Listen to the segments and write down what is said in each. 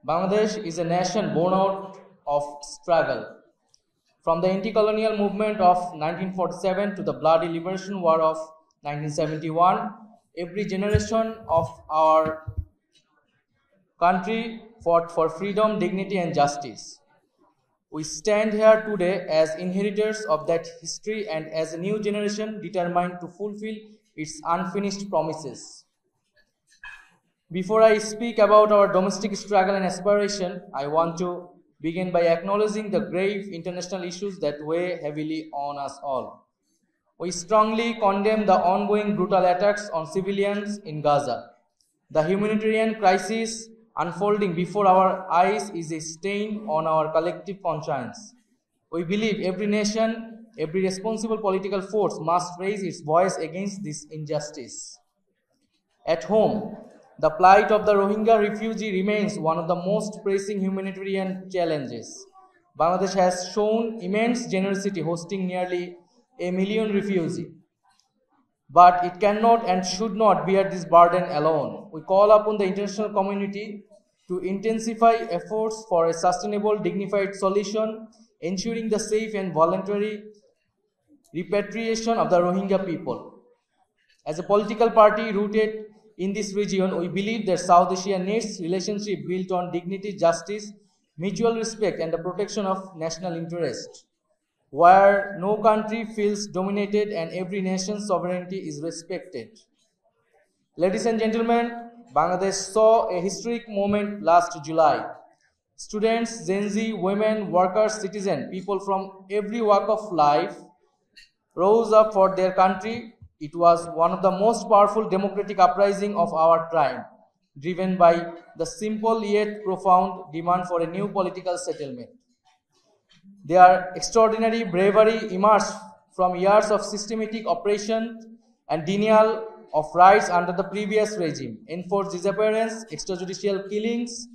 Bangladesh is a nation born out of struggle. From the anti-colonial movement of 1947 to the bloody liberation war of 1971, every generation of our country fought for freedom, dignity, and justice. We stand here today as inheritors of that history and as a new generation determined to fulfill its unfinished promises. Before I speak about our domestic struggle and aspiration, I want to begin by acknowledging the grave international issues that weigh heavily on us all. We strongly condemn the ongoing brutal attacks on civilians in Gaza. The humanitarian crisis unfolding before our eyes is a stain on our collective conscience. We believe every nation, every responsible political force must raise its voice against this injustice. At home, the plight of the Rohingya refugee remains one of the most pressing humanitarian challenges. Bangladesh has shown immense generosity hosting nearly 1 million refugees. But it cannot and should not bear this burden alone. We call upon the international community to intensify efforts for a sustainable, dignified solution, ensuring the safe and voluntary repatriation of the Rohingya people. As a political party rooted in this region, we believe that South Asia needs relationship built on dignity, justice, mutual respect, and the protection of national interest, where no country feels dominated and every nation's sovereignty is respected. Ladies and gentlemen, Bangladesh saw a historic moment last July. Students, Gen Z, women, workers, citizens, people from every walk of life rose up for their country. It was one of the most powerful democratic uprisings of our time, driven by the simple yet profound demand for a new political settlement. Their extraordinary bravery emerged from years of systematic oppression and denial of rights under the previous regime, enforced disappearance, extrajudicial killings,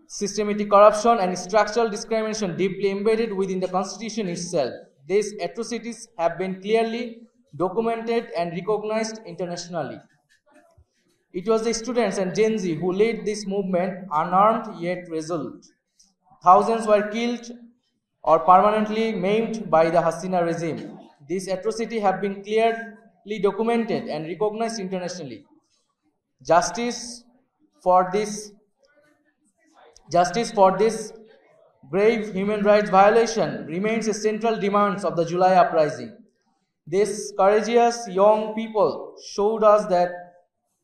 systematic corruption, and structural discrimination deeply embedded within the constitution itself. These atrocities have been clearly documented and recognized internationally. It was the students and Gen Z who led this movement, unarmed yet resolute. Thousands were killed or permanently maimed by the Hasina regime. These atrocities have been clearly documented and recognized internationally. Justice for this grave human rights violation remains a central demand of the July uprising. These courageous young people showed us that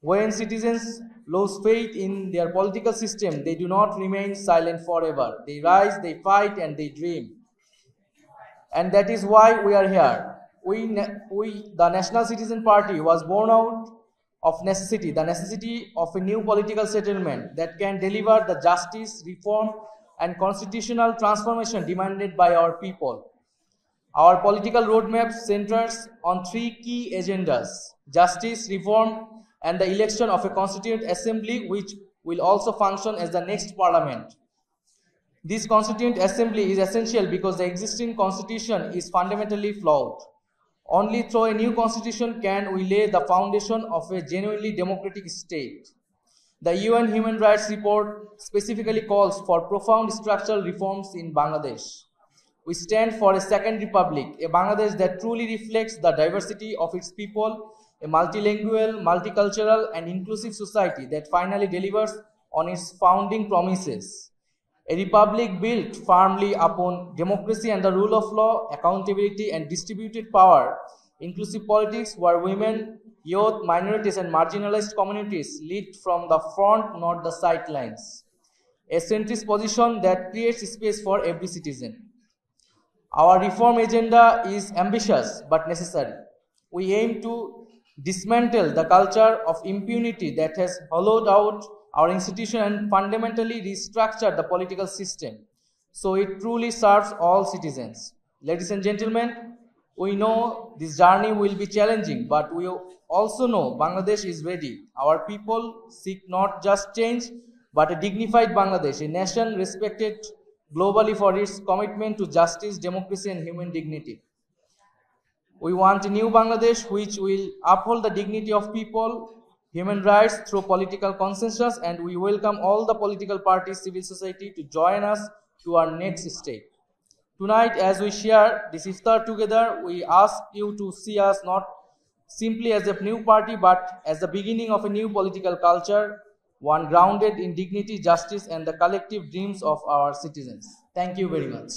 when citizens lose faith in their political system, they do not remain silent forever. They rise, they fight, and they dream. And that is why we are here. The National Citizen Party, was born out of necessity, the necessity of a new political settlement that can deliver the justice, reform, and constitutional transformation demanded by our people. Our political roadmap centers on three key agendas: justice, reform, and the election of a constituent assembly which will also function as the next parliament. This constituent assembly is essential because the existing constitution is fundamentally flawed. Only through a new constitution can we lay the foundation of a genuinely democratic state. The UN Human Rights Report specifically calls for profound structural reforms in Bangladesh. We stand for a second republic, a Bangladesh that truly reflects the diversity of its people, a multilingual, multicultural, and inclusive society that finally delivers on its founding promises. A republic built firmly upon democracy and the rule of law, accountability, and distributed power, inclusive politics where women, youth, minorities, and marginalized communities lead from the front, not the sidelines. A centrist position that creates space for every citizen. Our reform agenda is ambitious but necessary. We aim to dismantle the culture of impunity that has hollowed out our institution and fundamentally restructure the political system so it truly serves all citizens. Ladies and gentlemen, we know this journey will be challenging, but we also know Bangladesh is ready. Our people seek not just change, but a dignified Bangladesh, a nation respected globally for its commitment to justice, democracy, and human dignity. We want a new Bangladesh which will uphold the dignity of people, human rights through political consensus, and we welcome all the political parties, civil society to join us to our next step. Tonight, as we share this iftar together, we ask you to see us not simply as a new party, but as the beginning of a new political culture, one grounded in dignity, justice, and the collective dreams of our citizens. Thank you very much.